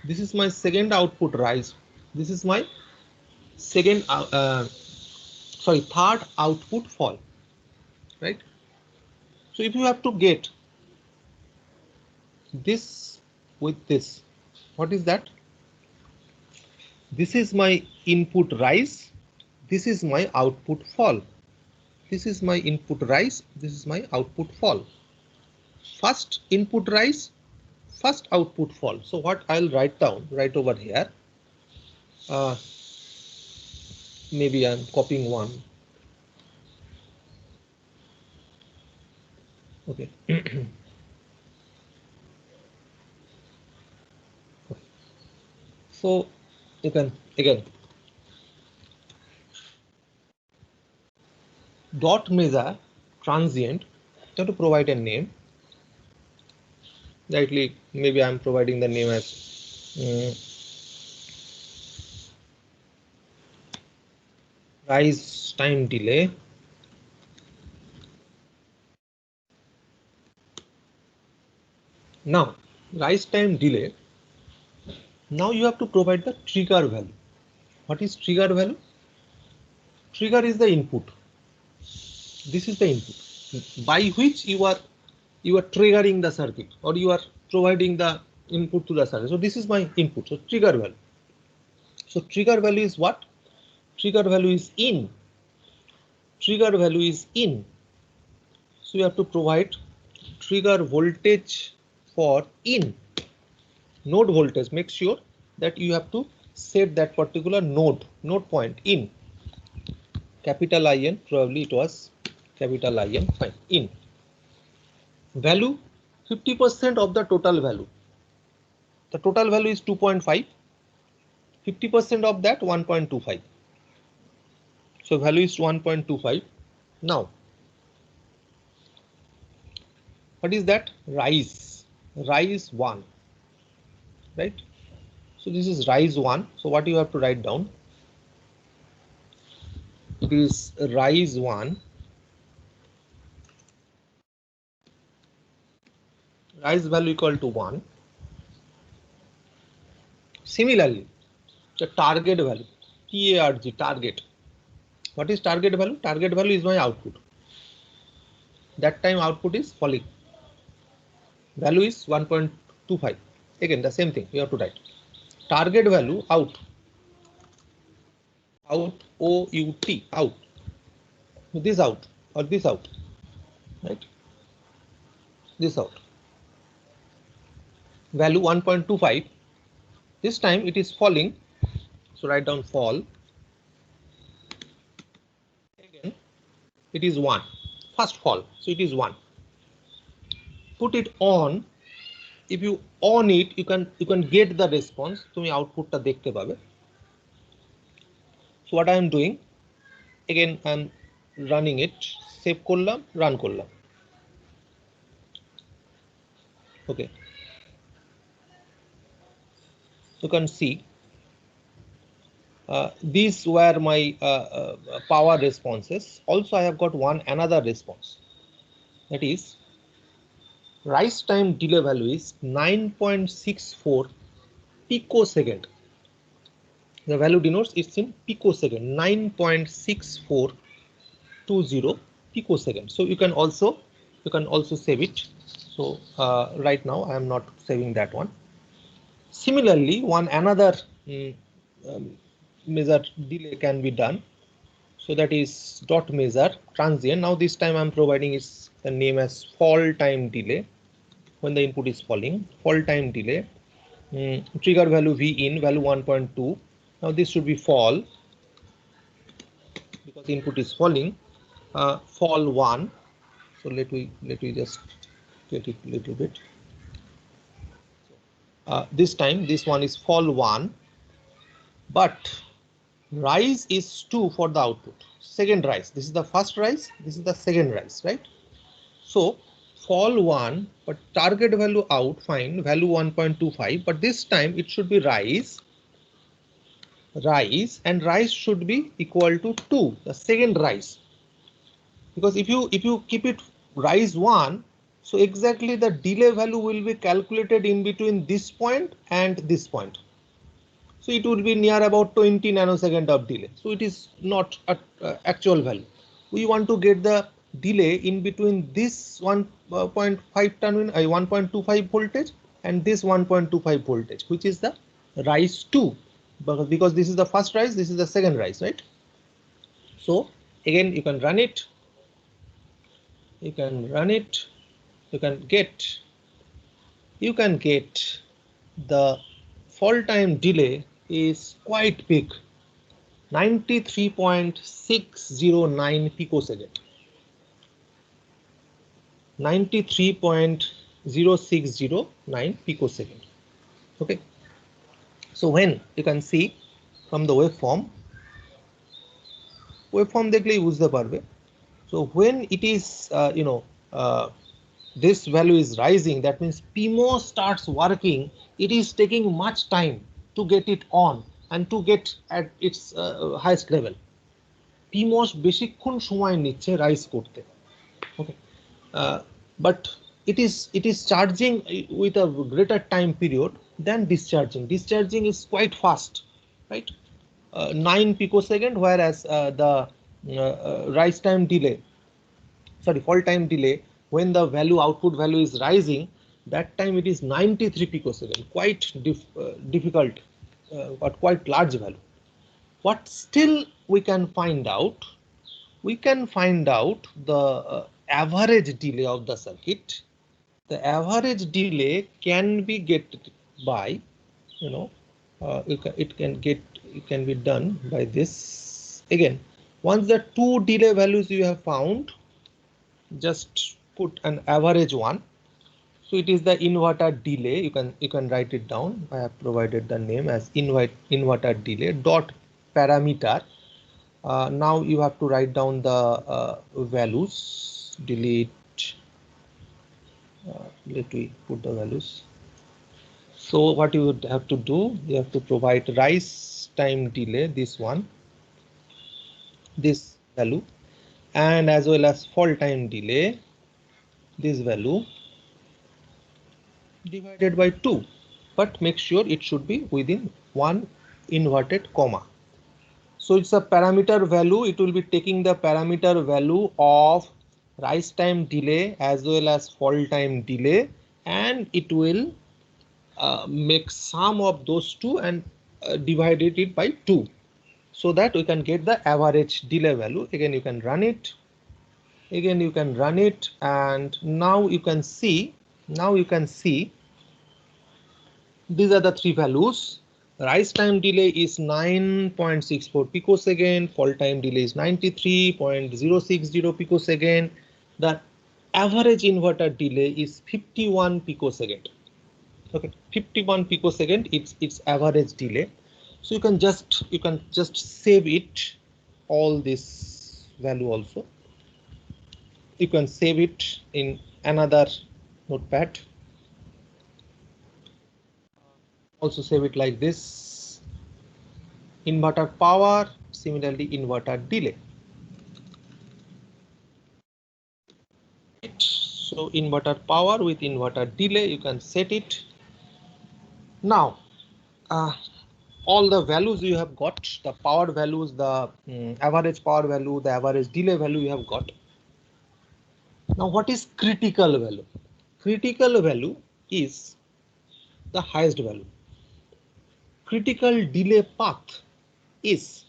This is my second output rise. This is my third output fall, right? So if you have to get this with this, what is that? This is my input rise. This is my output fall. This is my input rise. This is my output fall. First input rise, first output fall. So what I'll write down right over here, maybe I'm copying one. Okay. So you can again dot measure transient, you have to provide a name. Rightly, maybe I'm providing the name as rise time delay. Now, rise time delay. Now you have to provide the trigger value. What is trigger value? Trigger is the input. This is the input by which you are triggering the circuit, or you are providing the input to the circuit. So this is my input. So trigger value. So trigger value is what? Trigger value is in. Trigger value is in. So you have to provide trigger voltage for in. Node voltage. Make sure that you have to set that particular node point in. Capital IN, probably it was capital IN, fine, in. Value 50% of the total value. The total value is 2.5. 50% of that 1.25. So value is 1.25. Now, what is that? Rise 1, right? So this is rise 1. So what you have to write down? It is rise 1. Rise value equal to 1. Similarly, the target value, TARG, target. What is target value? Target value is my output. That time output is falling. Value is 1.25. Again, the same thing you have to write. Target value out, OUT, out. This out or this out, right? This out. Value 1.25. This time it is falling. So write down fall. Again, it is 1. First fall. So it is 1. Put it on. If you on it, you can get the response. তুমি output টা দেখতে পাবে. So what I am doing, again I am running it. Save করলাম, run করলাম. Okay. You can see these were my power responses. Also, I have got another response. That is, rise time delay value is 9.64 picosecond. The value denotes it's in picosecond, 9.6420 picosecond. So you can also save it. So right now I am not saving that one. Similarly, another measure delay can be done. So that is dot measure transient. Now this time I am providing its the name as fall time delay. When the input is falling, fall time delay. Trigger value V in, value 1.2. Now this should be fall because input is falling. Fall 1. So let me just get it a little bit. This time this one is fall 1, but rise is 2 for the output. Second rise. This is the first rise. This is the second rise, right? So fall 1, but target value out, fine, value 1.25, but this time it should be rise, and rise should be equal to 2, the second rise. Because if you keep it rise 1, so exactly the delay value will be calculated in between this point and this point. So it would be near about 20 nanosecond of delay. So it is not actual value. We want to get the delay in between this 1.5 terminal, 1.25 voltage and this 1.25 voltage, which is the rise 2, because this is the first rise, this is the second rise, right? So again, you can run it. You can get the fall time delay is quite big, 93.609 picosecond. 93.0609 picosecond. Okay. So when you can see from the waveform দেখলেই বুঝতে পারবে So when it is, this value is rising, that means PMOS starts working. It is taking much time to get it on and to get at its highest level. PMOS বেশিক্ষণ সময় নিচ্ছে rise করতে. Okay, but it is charging with a greater time period than discharging. Discharging is quite fast, right? 9 picosecond, whereas the rise time delay, sorry, fall time delay, when the value output value is rising, that time it is 93 picosecond, quite difficult, but quite large value. What still we can find out, we can find out the average delay of the circuit. The average delay can be get by, it can be done by this. Again, once the two delay values you have found, just put an average one. So it is the inverter delay. You can write it down. I have provided the name as inverter delay dot parameter. Now you have to write down the values. Delete. Let me put the values. So what you would have to do, you have to provide rise time delay, this one, this value, and as well as fall time delay, this value, divided by 2, but make sure it should be within one inverted comma. So it's a parameter value. It will be taking the parameter value of rise time delay as well as fall time delay, and it will make sum of those two and divided it by 2, so that we can get the average delay value. Again, you can run it. Again, you can run it, and now you can see. These are the three values. Rise time delay is 9.64 picosecond. Fall time delay is 93.060 picosecond. The average inverter delay is 51 picosecond. Okay, 51 picosecond. It's average delay. So you can just save it. All this value also. You can save it in another notepad. Also save it like this. Inverter power, similarly inverter delay. So inverter power with inverter delay, you can set it. Now all the values you have got, the power values, the average power value, the average delay value you have got. Now what is critical value? Critical value is the highest value. Critical delay path is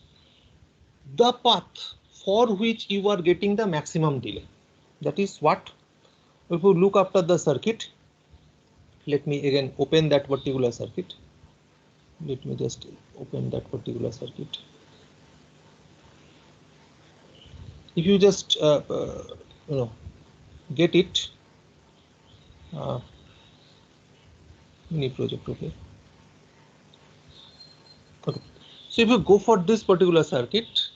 the path for which you are getting the maximum delay. That is what, if you look after the circuit, let me again open that particular circuit. Let me just open that particular circuit. If you just get it, mini project, okay. Okay, so if you go for this particular circuit,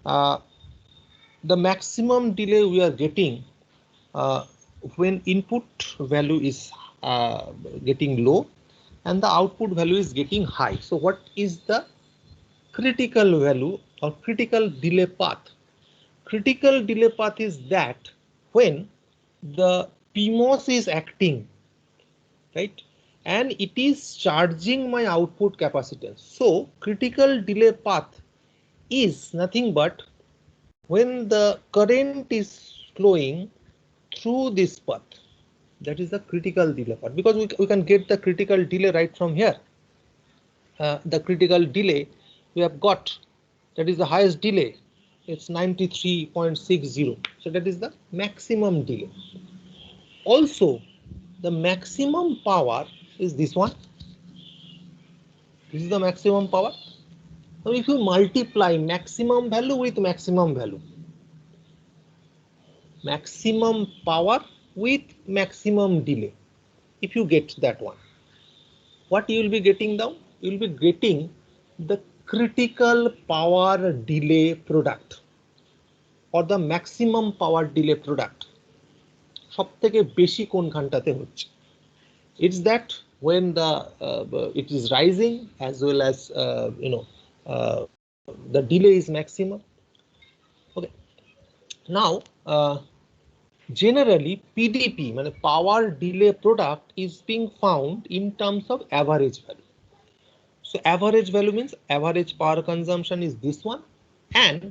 the maximum delay we are getting when input value is getting low and the output value is getting high. So what is the critical value or critical delay path? Critical delay path is that when the PMOS is acting, right, and it is charging my output capacitance. So critical delay path is nothing but when the current is flowing through this path. That is the critical delay path, because we can get the critical delay right from here. The critical delay we have got, that is the highest delay, it's 93.60. So that is the maximum delay. Also the maximum power is this one. This is the maximum power. Now if you multiply maximum value with maximum value, maximum power with maximum delay, if you get that one, what you will be getting now? You will be getting the critical power delay product, or the maximum power delay product সবথেকে বেশি কোনখানটাতে হচ্ছে? It's that when it is rising as well as the delay is maximum. Okay, now generally PDP মানে power delay product is being found in terms of average value. So average value means average power consumption is this one and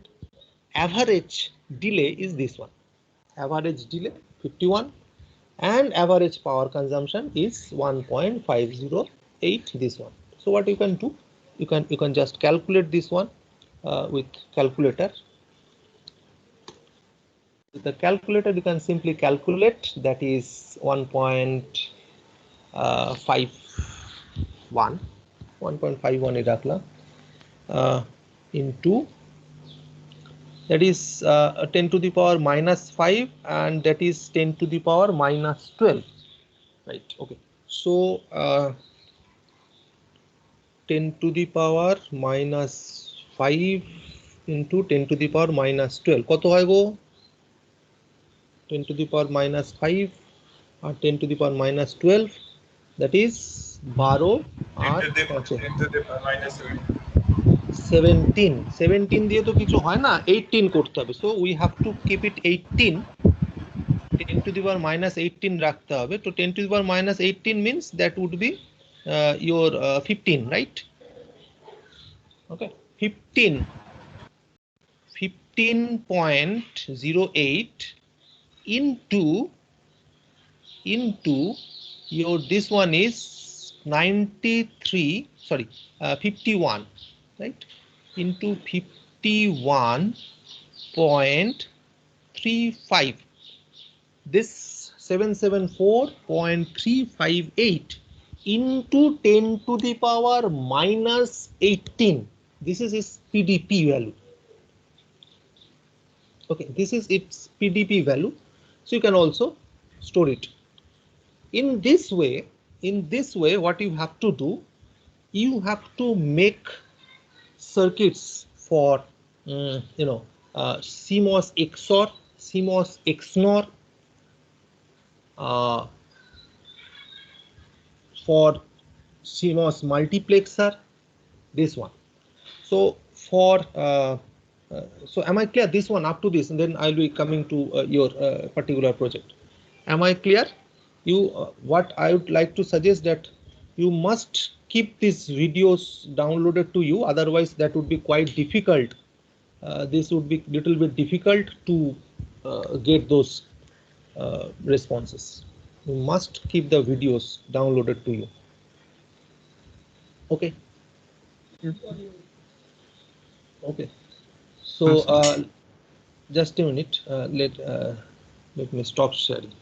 average delay is this one. Average delay 51 and average power consumption is 1.508, this one. So what you can do, you can just calculate this one with calculator. With the calculator you can simply calculate, that is 1.51 এ রাখলাম into, that is 10 to the power minus 5 and that is 10 to the power minus 12, right? Okay, so 10 to the power minus 5 into 10 to the power minus 12 কত হয় গো? 10 to the power minus 5 R 10 to the power minus 12, that is 12 আর 17 দিয়ে তো কিছু হয় না, 18 করতে হবে। So we have to keep it 18, 10 to the power minus 18 রাখতে হবে। তো 10 to the power minus 18 means that would be your 15, right? Okay, 15.08 into your, this one is 51, right? Into 51.35, this 774.358 into 10 to the power minus 18, this is its PDP value. Okay, this is its PDP value, so you can also store it. In this way what you have to do, you have to make circuits for CMOS XOR, CMOS XNOR, for CMOS multiplexer, this one. So for so am I clear? This one up to this, and then I'll be coming to your particular project. Am I clear? You what I would like to suggest, that you must keep these videos downloaded to you, otherwise that would be quite difficult. This would be little bit difficult to get those responses. You must keep the videos downloaded to you. Okay. Okay. So just a minute. Let me stop sharing.